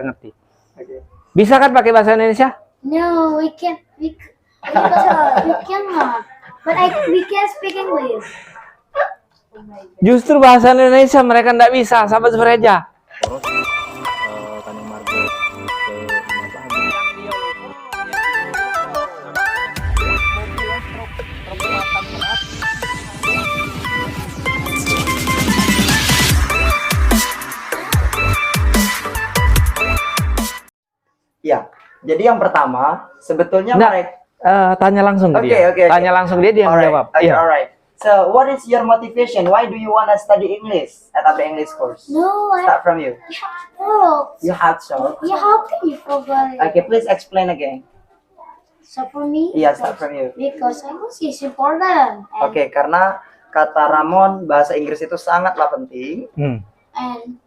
ngerti. Okay. Bisa kan pakai bahasa Indonesia? No, we can't. We cannot. But we can speak English. Justru bahasa Indonesia mereka nggak bisa, sahabat Sureja. Tanjung Margo ke Ya, jadi yang pertama sebetulnya mereka tanya langsung ke dia. Okay. Tanya langsung dia yang jawab. Okay, Iya. alright. So, what is your motivation? Why do you want to study English at the English course? No, Start from you. You have so. Yeah, how can you forget it? Okay, please explain again. So for me, Yeah, start from you. because English is important. And, Oke, karena kata Ramon bahasa Inggris itu sangatlah penting. and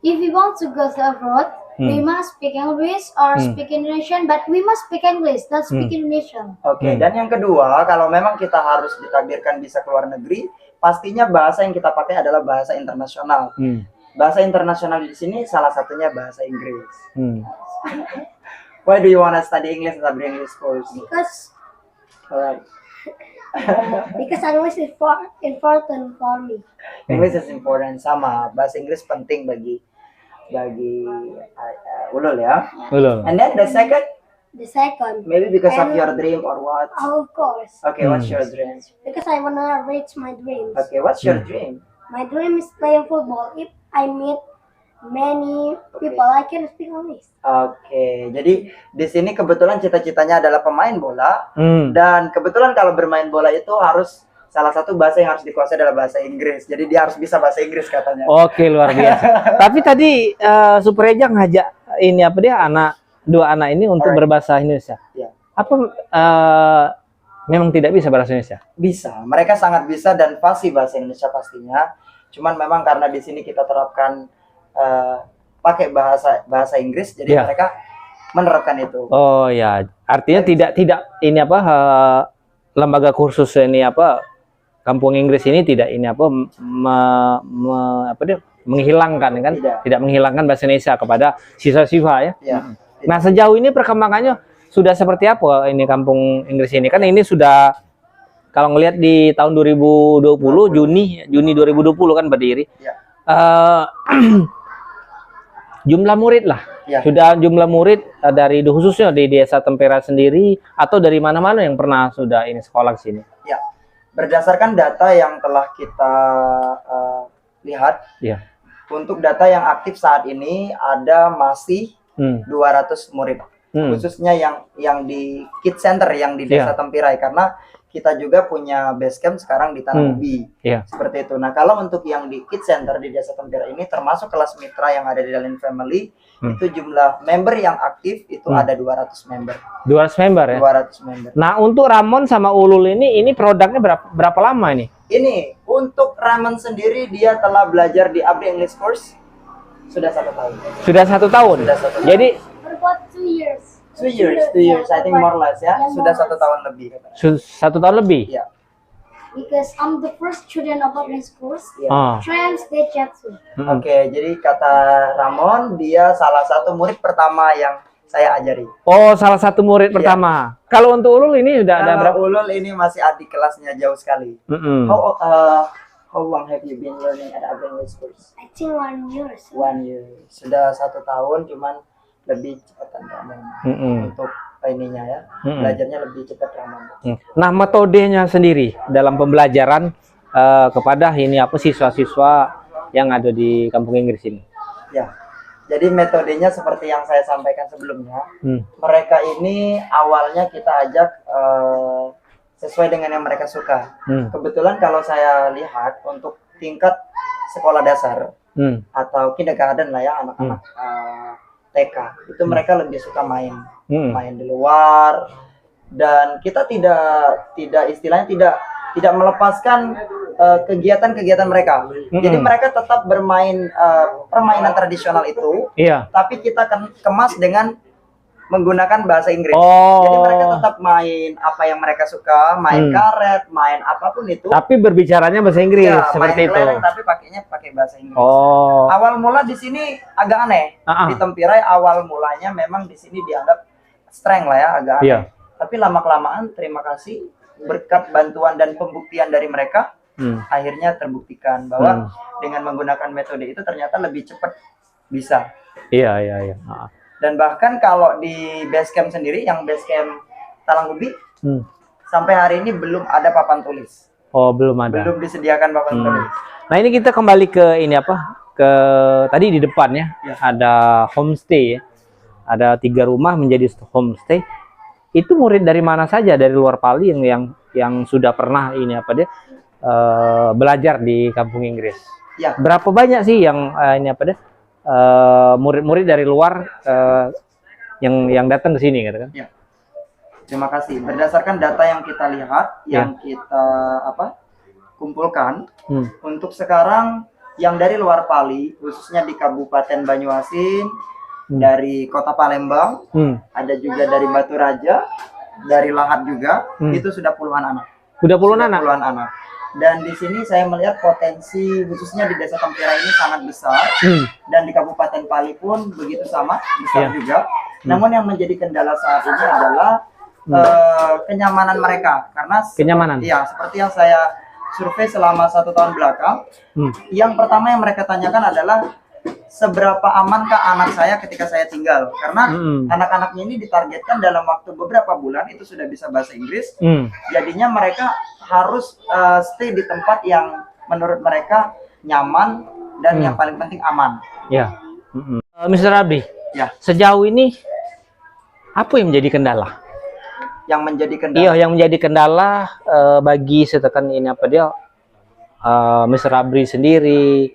if we want to go abroad, we must speak English or speak Indonesian, but we must speak English, not speak Indonesian. Oke, dan yang kedua, kalau memang kita harus ditakdirkan bisa keluar negeri, pastinya bahasa yang kita pakai adalah bahasa internasional. Bahasa internasional di sini salah satunya bahasa Inggris. Why do you want to study English at the English course? Alright. Because English is important for me. English is important, sama bahasa Inggris penting bagi Ulul ya. Ulul. And then the second, The second, maybe because of your dream or what? of course, Okay, what's your dream? because I wanna reach my dreams. Okay, what's your dream? My dream is playing football. If I meet many people, I can speak English. Oke, jadi di sini kebetulan cita-citanya adalah pemain bola, dan kebetulan kalau bermain bola itu harus salah satu bahasa yang harus dikuasai adalah bahasa Inggris. Jadi dia harus bisa bahasa Inggris katanya. Oke, luar biasa. Tapi tadi Supreja ngajak ini apa dia dua anak ini untuk berbahasa Indonesia. Ya. Apa memang tidak bisa bahasa Indonesia? Bisa, mereka sangat bisa dan fasih bahasa Indonesia pastinya. Cuman memang karena di sini kita terapkan pakai bahasa Inggris, jadi mereka menerapkan itu. Oh ya, artinya tidak ini apa lembaga kursus ini apa Kampung Inggris ini tidak ini apa menghilangkan kan? Tidak menghilangkan bahasa Indonesia kepada siswa-siswa ya. Nah, sejauh ini perkembangannya sudah seperti apa ini Kampung Inggris ini? Kan ini sudah kalau ngelihat di tahun 2020 Juni 2020 kan berdiri. Jumlah murid lah. Sudah jumlah murid dari khususnya di Desa Tempera sendiri atau dari mana-mana yang pernah sudah ini sekolah sini. Ya. Berdasarkan data yang telah kita lihat, untuk data yang aktif saat ini ada masih 200 murid, khususnya yang di Kids Center yang di Desa Tempirai, karena kita juga punya base camp sekarang di Tanah Ubi, seperti itu. Nah, kalau untuk yang di Kids Center di Desa Tempirai ini termasuk kelas mitra yang ada di Dalin Family, itu jumlah member yang aktif itu ada 200 member. 200 member ya? 200 member. Nah, untuk Ramon sama Ulul ini produknya berapa lama ini? Ini, untuk Ramon sendiri dia telah belajar di Abdi English Course sudah 1 tahun. Sudah 1 tahun? Sudah 1 tahun. Jadi, For about 2 years. 2 years, I think more or less ya. Sudah 1 tahun lebih. 1 tahun lebih? Ya. Because I'm the first student of English course. Ah. Trans Dejatsu. Oke, jadi kata Ramon, dia salah satu murid pertama yang saya ajari. Oh, salah satu murid pertama. Kalau untuk Ulul ini sudah ada berapa? Ulul ini masih adik kelasnya jauh sekali. How long have you been learning at Abdi English course? I think 1 year. 1 year. Sudah 1 tahun, cuman lebih cepat Ramon untuk ininya ya. Belajarnya lebih cepat Ramon. Nah, metodenya sendiri dalam pembelajaran kepada ini apa siswa-siswa yang ada di Kampung Inggris ini. Ya. Jadi metodenya seperti yang saya sampaikan sebelumnya. Mereka ini awalnya kita ajak sesuai dengan yang mereka suka. Kebetulan kalau saya lihat untuk tingkat sekolah dasar atau kindergarten lah ya, anak-anak TK itu mereka lebih suka main di luar, dan kita tidak istilahnya tidak melepaskan kegiatan-kegiatan mereka. Jadi mereka tetap bermain permainan tradisional itu, tapi kita kemas dengan menggunakan bahasa Inggris. Oh. Jadi mereka tetap main apa yang mereka suka, main karet, main apapun itu. Tapi berbicaranya bahasa Inggris Ya, seperti main itu. kelereng, tapi pakainya pakai bahasa Inggris. Oh. Awal mula di sini agak aneh. Di Tempirai awal mulanya memang di sini dianggap strength lah ya, agak aneh. Iya. Tapi lama-kelamaan terima kasih berkat bantuan dan pembuktian dari mereka, akhirnya terbuktikan bahwa dengan menggunakan metode itu ternyata lebih cepat bisa. Iya. Dan bahkan kalau di base camp sendiri, yang base camp Talanggubi, sampai hari ini belum ada papan tulis. Oh, belum ada. Belum disediakan papan tulis. Nah, ini kita kembali ke ini apa? Ke tadi di depan ya, ada homestay ya. Ada 3 rumah menjadi homestay. Itu murid dari mana saja dari luar Pali yang sudah pernah ini apa dia belajar di kampung Inggris. Ya. Berapa banyak sih yang ini apa dia murid-murid dari luar yang datang ke sini gitu kan? Ya. Terima kasih. Berdasarkan data yang kita lihat, yang kita kumpulkan, untuk sekarang yang dari luar Pali, khususnya di Kabupaten Banyuasin, dari Kota Palembang, ada juga dari Batu Raja, dari Lahat juga, itu sudah puluhan anak. Sudah puluhan anak. Dan di sini saya melihat potensi khususnya di Desa Tempirai ini sangat besar, dan di Kabupaten Pali pun begitu sama besar juga. Namun yang menjadi kendala saat ini adalah kenyamanan mereka, karena iya, seperti yang saya survei selama 1 tahun belakang, yang pertama yang mereka tanyakan adalah seberapa amankah anak saya ketika saya tinggal, karena anak-anaknya ini ditargetkan dalam waktu beberapa bulan itu sudah bisa bahasa Inggris. Jadinya mereka harus stay di tempat yang menurut mereka nyaman dan yang paling penting aman. Ya. Mr. Abdi, Ya. sejauh ini apa yang menjadi kendala? Yang menjadi kendala. Iya, yang menjadi kendala bagi setekan ini apa dia Mr. Abdi sendiri,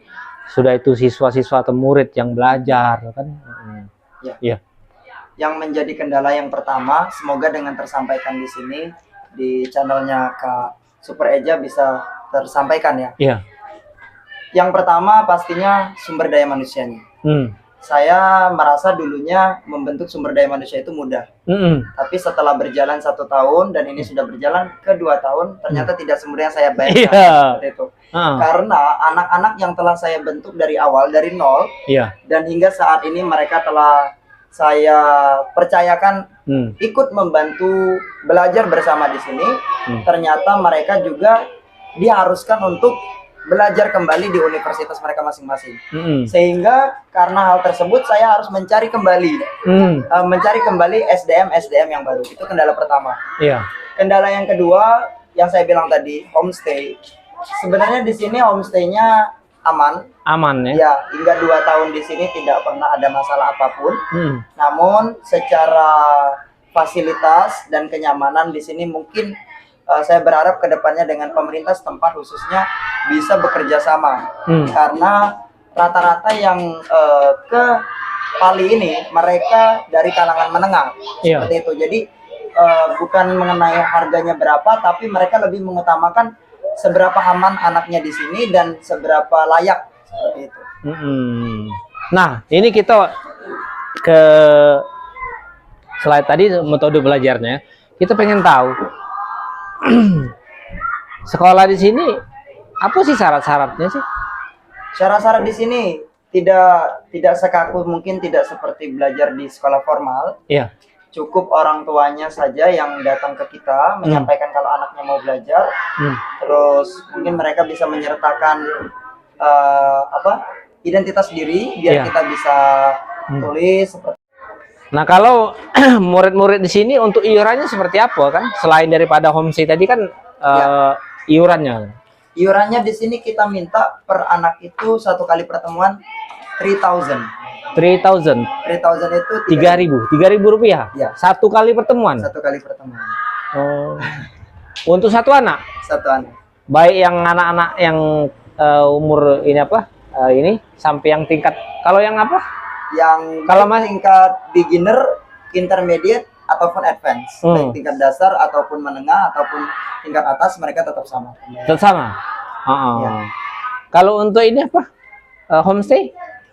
sudah itu siswa-siswa atau murid yang belajar kan? Ya. Yang menjadi kendala yang pertama, semoga dengan tersampaikan di sini di channelnya Kak Super Eja bisa tersampaikan ya. Iya. Yang pertama pastinya sumber daya manusianya. Saya merasa dulunya membentuk sumber daya manusia itu mudah. Tapi setelah berjalan 1 tahun dan ini sudah berjalan ke 2 tahun, ternyata tidak semudah yang saya bayangkan. Seperti itu. Karena anak-anak yang telah saya bentuk dari awal, dari nol, dan hingga saat ini mereka telah saya percayakan ikut membantu belajar bersama di sini. Ternyata mereka juga diharuskan untuk belajar kembali di universitas mereka masing-masing. Sehingga karena hal tersebut saya harus mencari kembali SDM yang baru. Itu kendala pertama. Kendala yang kedua yang saya bilang tadi, homestay. Sebenarnya di sini homestaynya aman ya. Ya, hingga 2 tahun di sini tidak pernah ada masalah apapun. Namun secara fasilitas dan kenyamanan di sini mungkin saya berharap kedepannya dengan pemerintah setempat khususnya bisa bekerja sama, karena rata-rata yang ke Pali ini mereka dari kalangan menengah, seperti itu. Jadi bukan mengenai harganya berapa, tapi mereka lebih mengutamakan seberapa aman anaknya di sini dan seberapa layak, seperti itu. Nah, ini kita ke slide tadi metode belajarnya. Kita pengen tahu sekolah di sini apa sih syarat-syaratnya sih? Syarat-syarat di sini tidak sekaku, mungkin tidak seperti belajar di sekolah formal. Iya. Cukup orang tuanya saja yang datang ke kita menyampaikan kalau anaknya mau belajar. Terus mungkin mereka bisa menyertakan identitas diri biar kita bisa tulis seperti. Nah, kalau murid-murid di sini untuk iurannya seperti apa kan? Selain daripada homestay tadi kan iurannya. Iurannya di sini kita minta per anak itu 1 kali pertemuan 3.000. 3.000 itu 3.000 rupiah. Ya. 1 kali pertemuan. 1 kali pertemuan. Oh. Untuk 1 anak. 1 anak. Baik yang anak-anak yang umur ini ini sampai yang tingkat, kalau yang apa? Yang kalau tingkat beginner, intermediate ataupun advance, baik tingkat dasar ataupun menengah ataupun tingkat atas, mereka tetap sama. Tetap sama. Ya. Kalau untuk ini homestay?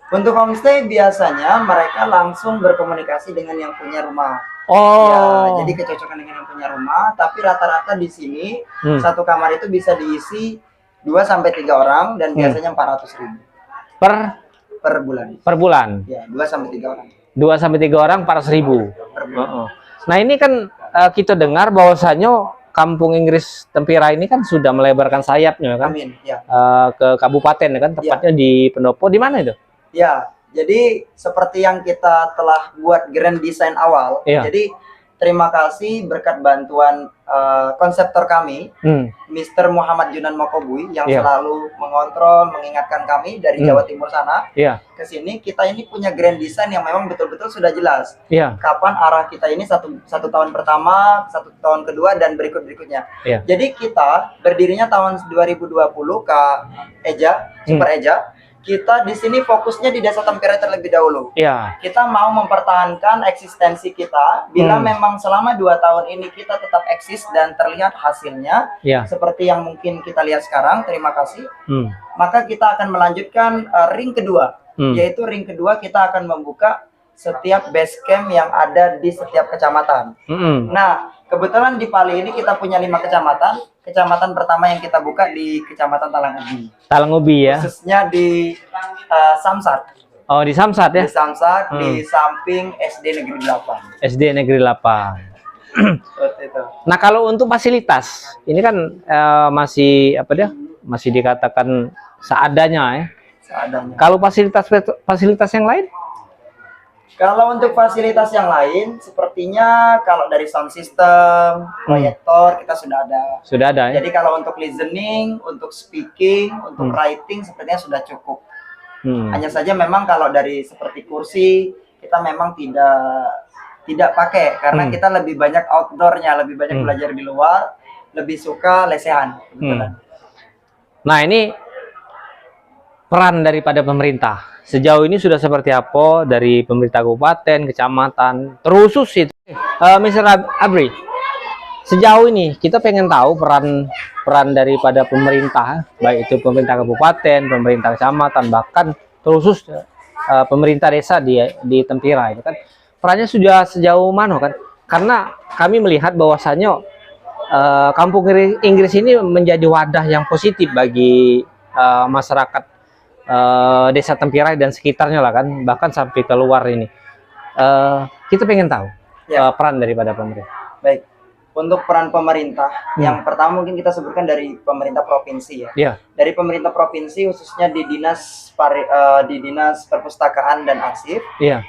Untuk homestay biasanya mereka langsung berkomunikasi dengan yang punya rumah. Oh. Ya, jadi kecocokan dengan yang punya rumah, tapi rata-rata di sini satu kamar itu bisa diisi 2 sampai 3 orang dan biasanya 400.000 per bulan. Per bulan. Ya, 2 sampai 3 orang. 2 sampai 3 orang 400.000 Per bulan. Nah, ini kan kita dengar bahwasannya Kampung Inggris Tempira ini kan sudah melebarkan sayapnya kan. Amin. Ya. Ke kabupaten kan, tepatnya di Pendopo. Di mana itu? Ya, jadi seperti yang kita telah buat grand design awal. Iya. Jadi terima kasih berkat bantuan konseptor kami, Mr. Muhammad Junan Mokobui yang Iya. selalu mengontrol, mengingatkan kami dari Jawa Timur sana Iya. ke sini. Kita ini punya grand design yang memang betul-betul sudah jelas. Iya. Kapan arah kita ini satu tahun pertama, 1 tahun kedua dan berikutnya. Iya. Jadi kita berdirinya tahun 2020 Kak Eja, Super Eja. Kita di sini fokusnya di Desa Tempira terlebih dahulu. Iya. Kita mau mempertahankan eksistensi kita. Bila memang selama 2 tahun ini kita tetap eksis dan terlihat hasilnya, Iya. seperti yang mungkin kita lihat sekarang, terima kasih. Hmm. Maka kita akan melanjutkan ring kedua, yaitu ring kedua kita akan membuka setiap base camp yang ada di setiap kecamatan. Nah, kebetulan di Pali ini kita punya 5 kecamatan. Kecamatan pertama yang kita buka di Kecamatan Talangubi. Talangubi ya. Khususnya di Samsat. Oh, di Samsat ya. Di Samsat, di samping SD Negeri 8. SD Negeri 8. Seperti itu. Nah, kalau untuk fasilitas, ini kan masih apa dia? Masih dikatakan seadanya ya. Seadanya. Kalau fasilitas yang lain? Kalau untuk fasilitas yang lain, sepertinya kalau dari sound system, proyektor kita sudah ada. Sudah ada ya. Jadi kalau untuk listening, untuk speaking, untuk writing sepertinya sudah cukup. Hanya saja memang kalau dari seperti kursi kita memang tidak pakai karena kita lebih banyak outdoornya, lebih banyak belajar di luar, lebih suka lesehan. Nah, ini peran daripada pemerintah. Sejauh ini sudah seperti apa dari pemerintah kabupaten, kecamatan, terusus itu. Mr. Abri, sejauh ini kita pengen tahu peran daripada pemerintah, baik itu pemerintah kabupaten, pemerintah kecamatan, bahkan terusus pemerintah desa di Tempira itu kan. Perannya sudah sejauh mana kan? Karena kami melihat bahwasannya Kampung Inggris ini menjadi wadah yang positif bagi masyarakat Desa Tempira dan sekitarnya lah kan, bahkan sampai keluar ini. Kita pengen tahu peran daripada pemerintah. Baik, untuk peran pemerintah, yang pertama mungkin kita sebutkan dari pemerintah provinsi ya. Dari pemerintah provinsi khususnya di dinas perpustakaan dan arsip,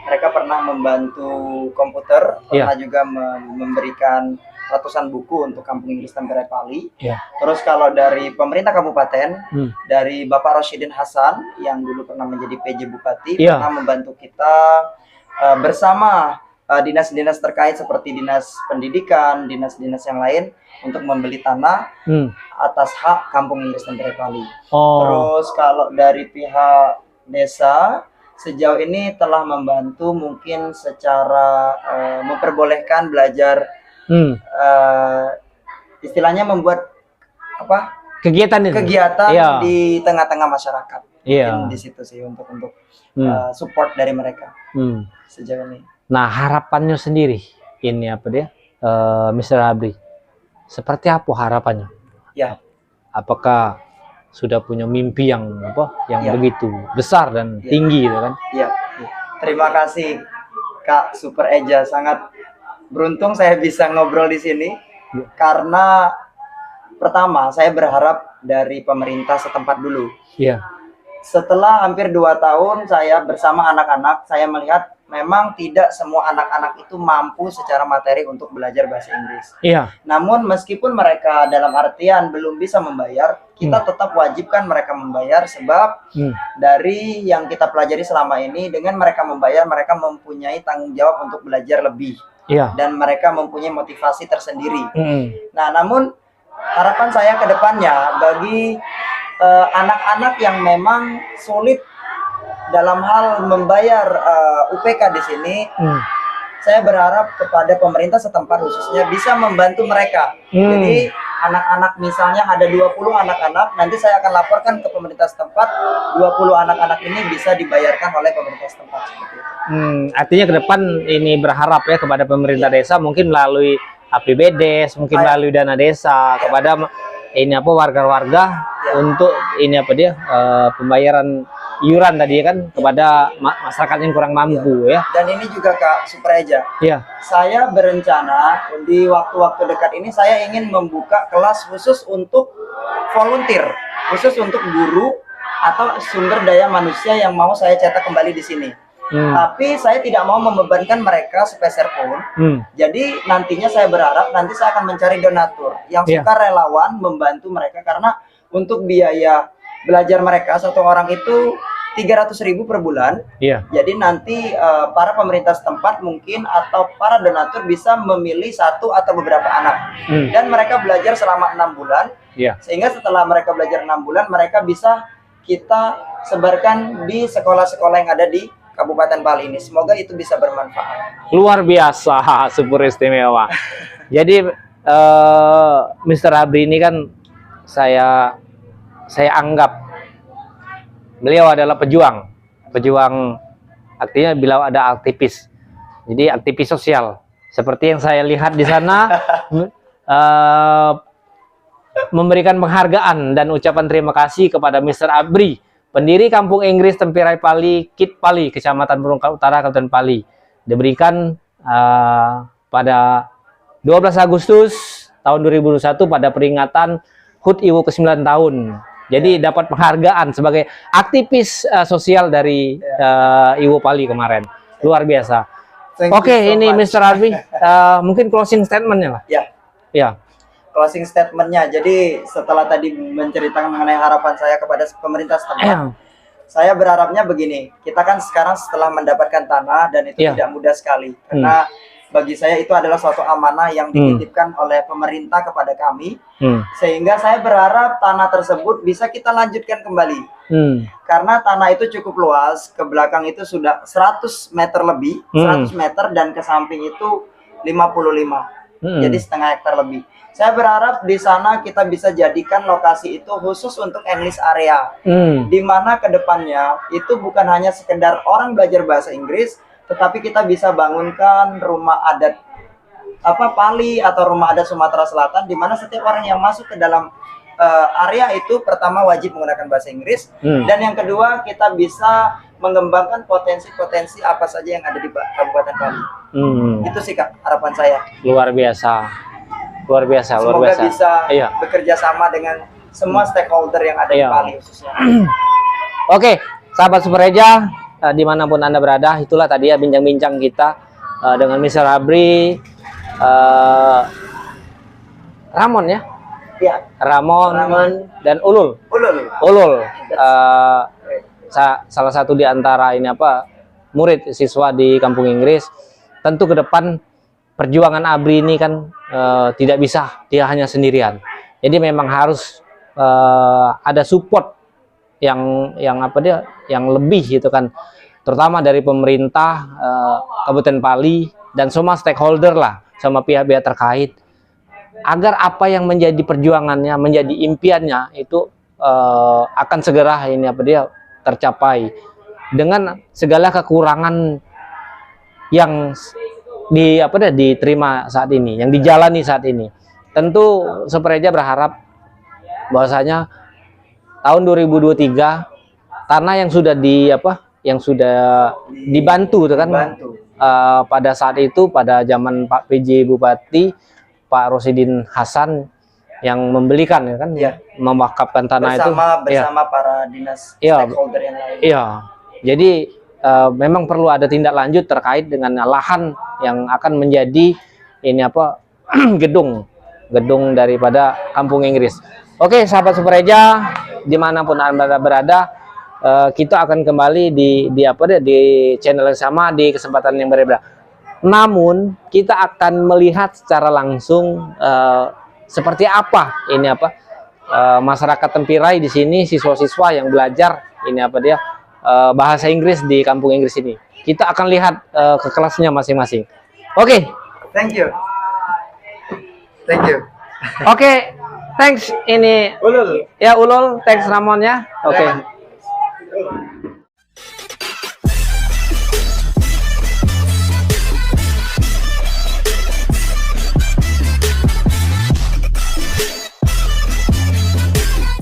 mereka pernah membantu komputer, pernah juga memberikan ratusan buku untuk Kampung Inggris Tempira Pali. Terus kalau dari pemerintah kabupaten, dari Bapak Rosyidin Hasan yang dulu pernah menjadi PJ Bupati, pernah membantu kita bersama dinas-dinas terkait seperti dinas pendidikan, dinas-dinas yang lain untuk membeli tanah atas hak Kampung Inggris Tempira Pali. Terus kalau dari pihak desa sejauh ini telah membantu mungkin secara memperbolehkan belajar, istilahnya membuat apa kegiatan di tengah-tengah masyarakat. Mungkin di situ sih untuk support dari mereka sejauh ini. Nah, harapannya sendiri ini apa dia, Mr. Abri, seperti apa harapannya? Apakah sudah punya mimpi yang begitu besar dan tinggi gitu kan? Terima kasih Kak Super Eja, sangat beruntung saya bisa ngobrol di sini karena pertama saya berharap dari pemerintah setempat dulu. Setelah hampir 2 tahun saya bersama anak-anak, saya melihat memang tidak semua anak-anak itu mampu secara materi untuk belajar bahasa Inggris. Namun meskipun mereka dalam artian belum bisa membayar, kita tetap wajibkan mereka membayar sebab dari yang kita pelajari selama ini, dengan mereka membayar, mereka mempunyai tanggung jawab untuk belajar lebih. Dan mereka mempunyai motivasi tersendiri. Nah, namun harapan saya ke depannya bagi anak-anak yang memang sulit dalam hal membayar UPK di sini, saya berharap kepada pemerintah setempat khususnya bisa membantu mereka. Jadi anak-anak misalnya ada 20 anak-anak, nanti saya akan laporkan ke pemerintah setempat, 20 anak-anak ini bisa dibayarkan oleh pemerintah setempat seperti itu. Artinya ke depan ini berharap ya kepada pemerintah desa mungkin melalui APBD, mungkin melalui dana desa kepada ini apa warga-warga untuk ini apa dia pembayaran iuran tadi kan kepada masyarakat yang kurang mampu ya. Dan ini juga Kak Supreja. Iya. Saya berencana di waktu-waktu dekat ini saya ingin membuka kelas khusus untuk volunteer, khusus untuk guru atau sumber daya manusia yang mau saya cetak kembali di sini. Tapi saya tidak mau membebankan mereka sepeser pun. Jadi nantinya saya berharap nanti saya akan mencari donatur yang suka relawan membantu mereka, karena untuk biaya belajar mereka satu orang itu 300.000 per bulan. Jadi nanti para pemerintah setempat mungkin atau para donatur bisa memilih satu atau beberapa anak dan mereka belajar selama 6 bulan. Sehingga setelah mereka belajar 6 bulan mereka bisa kita sebarkan di sekolah-sekolah yang ada di Kabupaten Pali ini. Semoga itu bisa bermanfaat. Luar biasa, super istimewa. Jadi Mr. Abri ini kan saya anggap beliau adalah pejuang, artinya beliau ada aktivis. Jadi aktivis sosial. Seperti yang saya lihat di sana, memberikan penghargaan dan ucapan terima kasih kepada Mr. Abri, pendiri Kampung Inggris Tempirai Pali, Kit Pali, Kecamatan Perungka Utara, Kabupaten Pali. Diberikan pada 12 Agustus tahun 2021 pada peringatan HUT IWU ke-9 tahun. Jadi dapat penghargaan sebagai aktivis sosial dari IWU Pali kemarin. Luar biasa. Oke, ini Mr. Abri, mungkin closing statement-nya lah. Ya. Closing statement-nya. Jadi setelah tadi menceritakan mengenai harapan saya kepada pemerintah setempat, saya berharapnya begini. Kita kan sekarang setelah mendapatkan tanah dan itu tidak mudah sekali, karena bagi saya itu adalah suatu amanah yang dititipkan oleh pemerintah kepada kami, sehingga saya berharap tanah tersebut bisa kita lanjutkan kembali, karena tanah itu cukup luas. Ke belakang itu sudah 100 meter lebih, 100 meter, dan ke samping itu 55, jadi setengah hektar lebih. Saya berharap di sana kita bisa jadikan lokasi itu khusus untuk English area, di mana kedepannya itu bukan hanya sekedar orang belajar bahasa Inggris, tetapi kita bisa bangunkan rumah adat Pali atau rumah adat Sumatera Selatan, di mana setiap orang yang masuk ke dalam area itu pertama wajib menggunakan bahasa Inggris, dan yang kedua kita bisa mengembangkan potensi-potensi apa saja yang ada di Kabupaten Pali. Itu sih Kak harapan saya. Luar biasa. Luar biasa. Semoga bisa bekerja sama dengan semua stakeholder yang ada di Pali khususnya. Oke, sahabat Supreja, dimanapun Anda berada, itulah tadi ya bincang-bincang kita dengan Mr. Abri, Ramon ya? Ramon dan Ulul. Salah satu di antara ini murid siswa di Kampung Inggris. Tentu ke depan perjuangan Abri ini kan tidak bisa dia hanya sendirian. Jadi memang harus ada support yang lebih gitu kan, terutama dari pemerintah Kabupaten Pali dan semua stakeholder lah, sama pihak-pihak terkait, agar apa yang menjadi perjuangannya, menjadi impiannya itu akan segera tercapai dengan segala kekurangan yang diterima saat ini, yang dijalani saat ini. Tentu Supreja berharap bahwasanya tahun 2023 tanah yang sudah dibantu kan, pada saat itu pada zaman Pak PJ Bupati Pak Rosidin Hasan yang membelikan mewakafkan tanah bersama para dinas stakeholder yang lain. Jadi memang perlu ada tindak lanjut terkait dengan lahan yang akan menjadi gedung daripada Kampung Inggris. Oke, sahabat Supreja, dimanapun Anda berada, kita akan kembali di channel yang sama di kesempatan yang berbeda. Namun kita akan melihat secara langsung seperti apa masyarakat Tempirai di sini, siswa-siswa yang belajar bahasa Inggris di Kampung Inggris ini. Kita akan lihat ke kelasnya masing-masing. Oke. Thank you. Oke, Thanks ini Ulul. ya Ulul, thanks Ramon ya. Oke.